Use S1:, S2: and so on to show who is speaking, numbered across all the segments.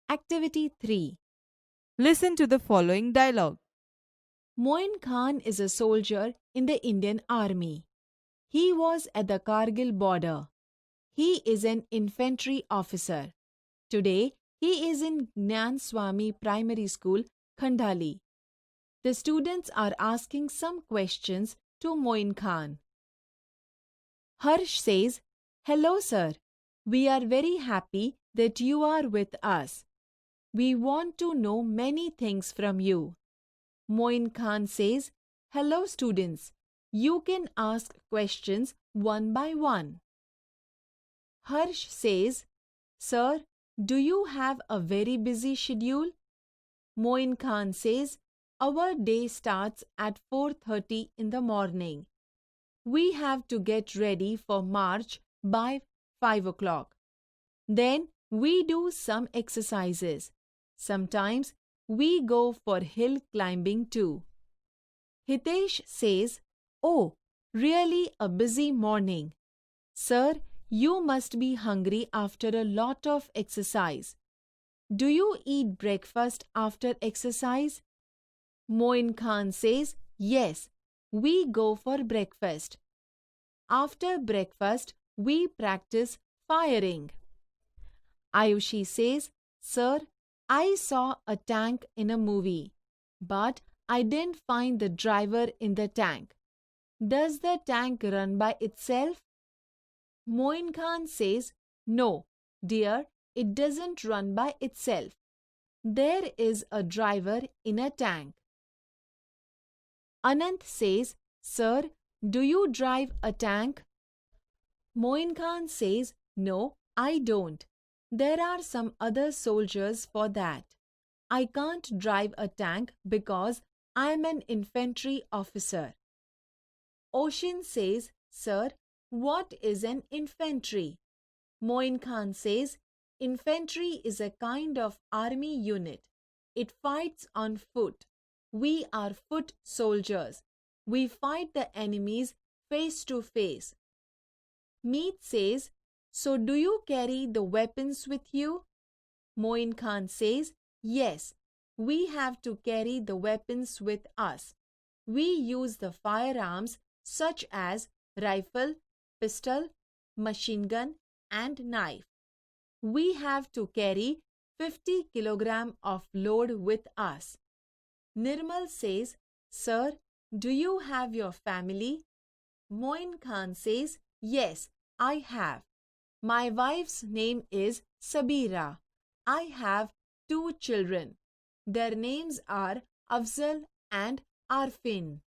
S1: Activity 3.
S2: Listen to the following dialogue.
S1: Moin Khan is a soldier in the Indian Army. He was at the Kargil border. He is an infantry officer. Today, he is in Gnan Swami Primary School, Khandali. The students are asking some questions to Moin Khan. Harsh says, "Hello, sir. We are very happy that you are with us. We want to know many things from you." Moin Khan says, "Hello, students. You can ask questions one by one." Harsh says, "Sir, do you have a very busy schedule?" Moin Khan says, "Our day starts at 4:30 in the morning. We have to get ready for march by 5 o'clock. Then we do some exercises. Sometimes we go for hill climbing too." Hitesh says, "Oh, really a busy morning. Sir, you must be hungry after a lot of exercise. Do you eat breakfast after exercise?" Moin Khan says, "Yes, we go for breakfast. After breakfast, we practice firing." Ayushi says, "Sir, I saw a tank in a movie, but I didn't find the driver in the tank. Does the tank run by itself?" Moin Khan says, "No, dear, it doesn't run by itself. There is a driver in a tank." Anant says, "Sir, do you drive a tank?" Moin Khan says, "No, I don't. There are some other soldiers for that. I can't drive a tank because I am an infantry officer." Oshin says, "Sir, what is an infantry?" Moin Khan says, "Infantry is a kind of army unit. It fights on foot. We are foot soldiers. We fight the enemies face to face." Meet says, "So do you carry the weapons with you?" Moin Khan says, "Yes, we have to carry the weapons with us. We use the firearms such as rifle, pistol, machine gun and knife. We have to carry 50 kilogram of load with us." Nirmal says, "Sir, do you have your family?" Moin Khan says, "Yes, I have. My wife's name is Sabira. I have 2 children. Their names are Afzal and Arfin."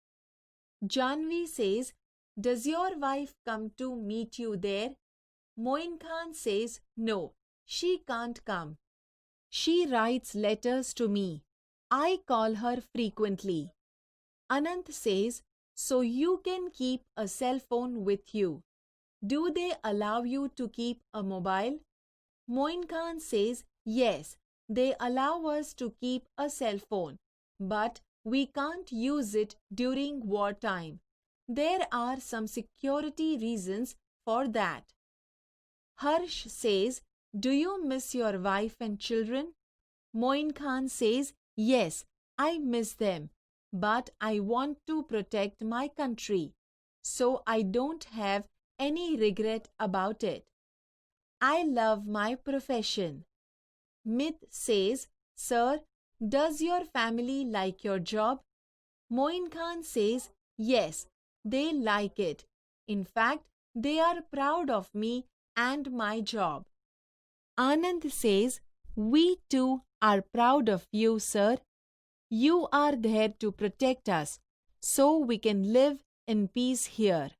S1: Janvi says, "Does your wife come to meet you there?" Moin Khan says, "No, she can't come. She writes letters to me. I call her frequently." Anant says, "So you can keep a cell phone with you. Do they allow you to keep a mobile?" Moin Khan says, "Yes, they allow us to keep a cell phone, but we can't use it during wartime. There are some security reasons for that." Harsh says, "Do you miss your wife and children?" Moin Khan says, "Yes, I miss them, but I want to protect my country, so I don't have any regret about it. I love my profession." Mit says, "Sir, does your family like your job?" Moin Khan says, "Yes, they like it. In fact, they are proud of me and my job." Anand says, "We too are proud of you, sir. You are there to protect us, so we can live in peace here."